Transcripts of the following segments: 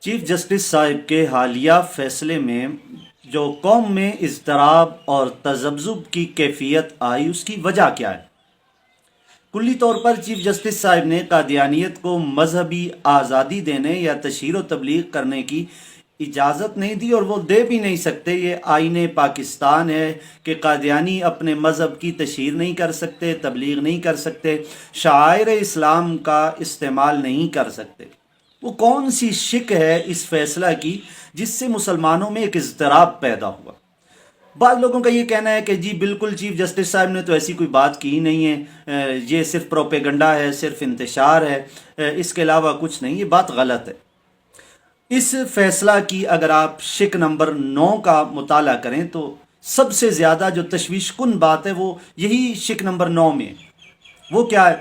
Chief justice صاحب کے حالیہ فیصلے میں جو قوم میں اضطراب اور تذبذب کی کیفیت آئی، اس کی وجہ کیا ہے؟ کلی طور پر چیف جسٹس صاحب نے قادیانیت کو مذہبی آزادی دینے یا تشہیر و تبلیغ کرنے کی اجازت نہیں دی، اور وہ دے بھی نہیں سکتے۔ یہ آئین پاکستان ہے کہ قادیانی اپنے مذہب کی تشہیر نہیں کر سکتے، تبلیغ نہیں کر سکتے، شعائر اسلام کا استعمال نہیں کر سکتے۔ وہ کون سی شک ہے اس فیصلہ کی جس سے مسلمانوں میں ایک اضطراب پیدا ہوا؟ بعض لوگوں کا یہ کہنا ہے کہ جی بالکل چیف جسٹس صاحب نے تو ایسی کوئی بات کی ہی نہیں ہے، یہ صرف پروپیگنڈا ہے، صرف انتشار ہے، اس کے علاوہ کچھ نہیں۔ یہ بات غلط ہے۔ اس فیصلہ کی اگر آپ شک نمبر 9 کا مطالعہ کریں تو سب سے زیادہ جو تشویش کن بات ہے وہ یہی شک نمبر 9 میں ہے۔ وہ کیا ہے؟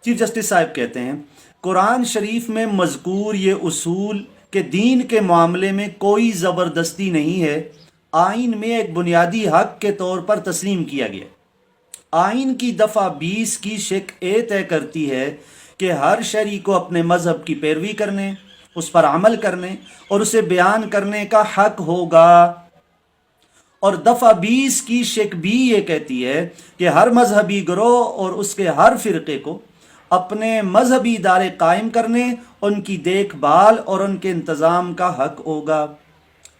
چیف جسٹس صاحب کہتے ہیں، قرآن شریف میں مذکور یہ اصول کہ دین کے معاملے میں کوئی زبردستی نہیں ہے، آئین میں ایک بنیادی حق کے طور پر تسلیم کیا گیا۔ آئین کی دفعہ 20 کی شق اے طے کرتی ہے کہ ہر شہری کو اپنے مذہب کی پیروی کرنے، اس پر عمل کرنے اور اسے بیان کرنے کا حق ہوگا، اور دفعہ 20 کی شق بھی یہ کہتی ہے کہ ہر مذہبی گروہ اور اس کے ہر فرقے کو اپنے مذہبی ادارے قائم کرنے، ان کی دیکھ بھال اور ان کے انتظام کا حق ہوگا۔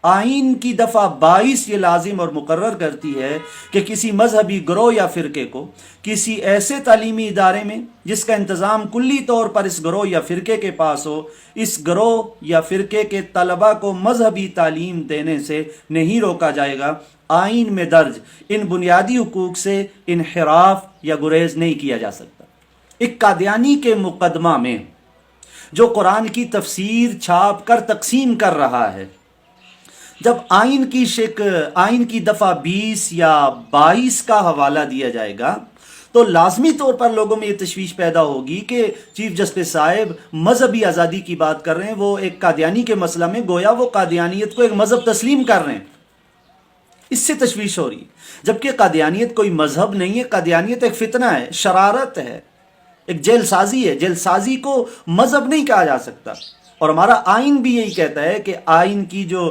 آئین کی دفعہ 22 یہ لازم اور مقرر کرتی ہے کہ کسی مذہبی گروہ یا فرقے کو کسی ایسے تعلیمی ادارے میں جس کا انتظام کلی طور پر اس گروہ یا فرقے کے پاس ہو، اس گروہ یا فرقے کے طلباء کو مذہبی تعلیم دینے سے نہیں روکا جائے گا۔ آئین میں درج ان بنیادی حقوق سے انحراف یا گریز نہیں کیا جا سکتا۔ ایک قادیانی کے مقدمہ میں جو قرآن کی تفسیر چھاپ کر تقسیم کر رہا ہے، جب آئین کی دفعہ 20 یا 22 کا حوالہ دیا جائے گا تو لازمی طور پر لوگوں میں یہ تشویش پیدا ہوگی کہ چیف جسٹس صاحب مذہبی آزادی کی بات کر رہے ہیں، وہ ایک قادیانی کے مسئلہ میں گویا وہ قادیانیت کو ایک مذہب تسلیم کر رہے ہیں۔ اس سے تشویش ہو رہی ہے، جبکہ قادیانیت کوئی مذہب نہیں ہے، قادیانیت ایک فتنہ ہے، شرارت ہے، ایک جیل سازی ہے۔ جیل سازی کو مذہب نہیں کہا جا سکتا، اور ہمارا آئین بھی یہی کہتا ہے کہ آئین کی جو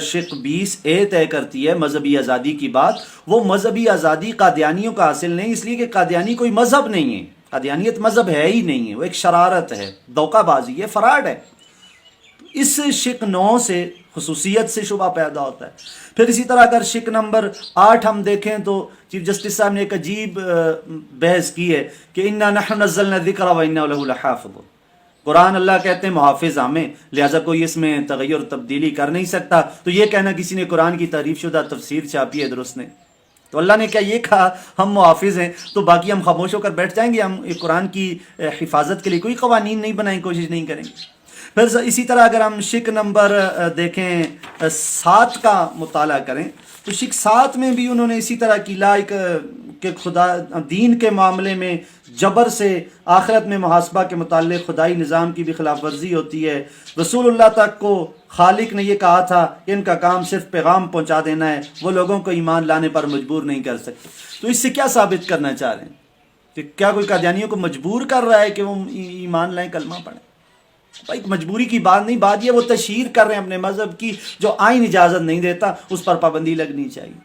شق 20 اے طے کرتی ہے مذہبی آزادی کی بات، وہ مذہبی آزادی قادیانیوں کا حاصل نہیں، اس لیے کہ قادیانی کوئی مذہب نہیں ہے، قادیانیت مذہب ہے ہی نہیں ہے، وہ ایک شرارت ہے، دھوکہ بازی ہے، فراڈ ہے۔ اس شق 9 سے خصوصیت سے شبہ پیدا ہوتا ہے۔ پھر اسی طرح اگر شق نمبر 8 ہم دیکھیں تو چیف جسٹس صاحب نے ایک عجیب بحث کی ہے کہ انا نحن نزلنا الذکر وانا لہ لحافظون۔ قرآن اللہ کہتے ہیں محافظ ہمیں، لہٰذا کوئی اس میں تغیر تبدیلی کر نہیں سکتا۔ تو یہ کہنا کسی نے قرآن کی تعریف شدہ تفسیر چھاپی ہے درست نے، تو اللہ نے کیا یہ کہا ہم محافظ ہیں تو باقی ہم خاموش ہو کر بیٹھ جائیں گے؟ ہم قرآن کی حفاظت کے لیے کوئی قوانین نہیں بنائیں، کوشش نہیں کریں گے؟ پھر اسی طرح اگر ہم شق نمبر دیکھیں 7 کا مطالعہ کریں تو شق 7 میں بھی انہوں نے اسی طرح کی لائک کہ خدا دین کے معاملے میں جبر سے آخرت میں محاسبہ کے متعلق خدائی نظام کی بھی خلاف ورزی ہوتی ہے۔ رسول اللہ تک کو خالق نے یہ کہا تھا کہ ان کا کام صرف پیغام پہنچا دینا ہے، وہ لوگوں کو ایمان لانے پر مجبور نہیں کر سکتے۔ تو اس سے کیا ثابت کرنا چاہ رہے ہیں کہ کیا کوئی قادیانیوں کو مجبور کر رہا ہے کہ وہ ایمان لائیں، کلمہ پڑھیں؟ بھائی مجبوری کی بات نہیں، بات یہ وہ تشہیر کر رہے ہیں اپنے مذہب کی، جو آئین اجازت نہیں دیتا، اس پر پابندی لگنی چاہیے۔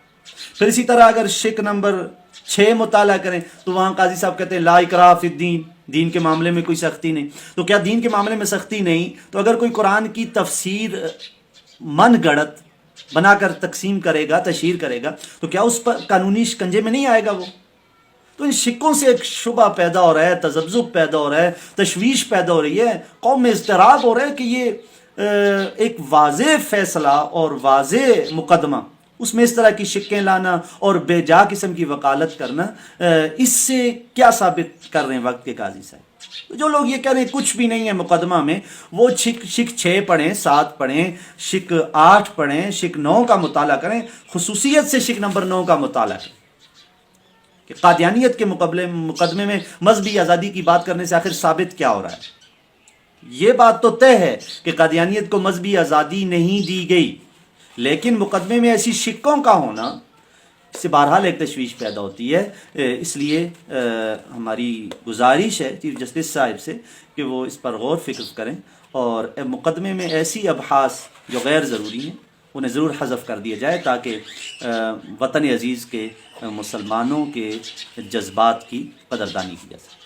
پھر اسی طرح اگر شق نمبر 6 مطالعہ کریں تو وہاں قاضی صاحب کہتے ہیں لا اکراہ فی الدین، دین کے معاملے میں کوئی سختی نہیں۔ تو کیا دین کے معاملے میں سختی نہیں؟ تو اگر کوئی قرآن کی تفسیر من گڑت بنا کر تقسیم کرے گا، تشہیر کرے گا، تو کیا اس پر قانونی شکنجے میں نہیں آئے گا وہ؟ تو ان شکوں سے ایک شبہ پیدا ہو رہا ہے، تذبذب پیدا ہو رہا ہے، تشویش پیدا ہو رہی ہے، قوم میں اضطراب ہو رہا ہے کہ یہ ایک واضح فیصلہ اور واضح مقدمہ، اس میں اس طرح کی شکیں لانا اور بے جا قسم کی وکالت کرنا، اس سے کیا ثابت کر رہے ہیں وقت کے قاضی صاحب؟ جو لوگ یہ کہہ رہے ہیں کچھ بھی نہیں ہے مقدمہ میں، وہ شق 6 پڑھیں، 7 پڑھیں، شق 8 پڑھیں، شق 9 کا مطالعہ کریں، خصوصیت سے شق نمبر 9 کا مطالعہ کریں کہ قادیانیت کے مقدمے میں مذہبی آزادی کی بات کرنے سے آخر ثابت کیا ہو رہا ہے۔ یہ بات تو طے ہے کہ قادیانیت کو مذہبی آزادی نہیں دی گئی، لیکن مقدمے میں ایسی شکوں کا ہونا، اس سے بہرحال ایک تشویش پیدا ہوتی ہے۔ اس لیے ہماری گزارش ہے چیف جسٹس صاحب سے کہ وہ اس پر غور فکر کریں اور مقدمے میں ایسی ابحاث جو غیر ضروری ہیں انہیں ضرور حذف کر دیا جائے تاکہ وطن عزیز کے مسلمانوں کے جذبات کی قدردانی کی جا سکے۔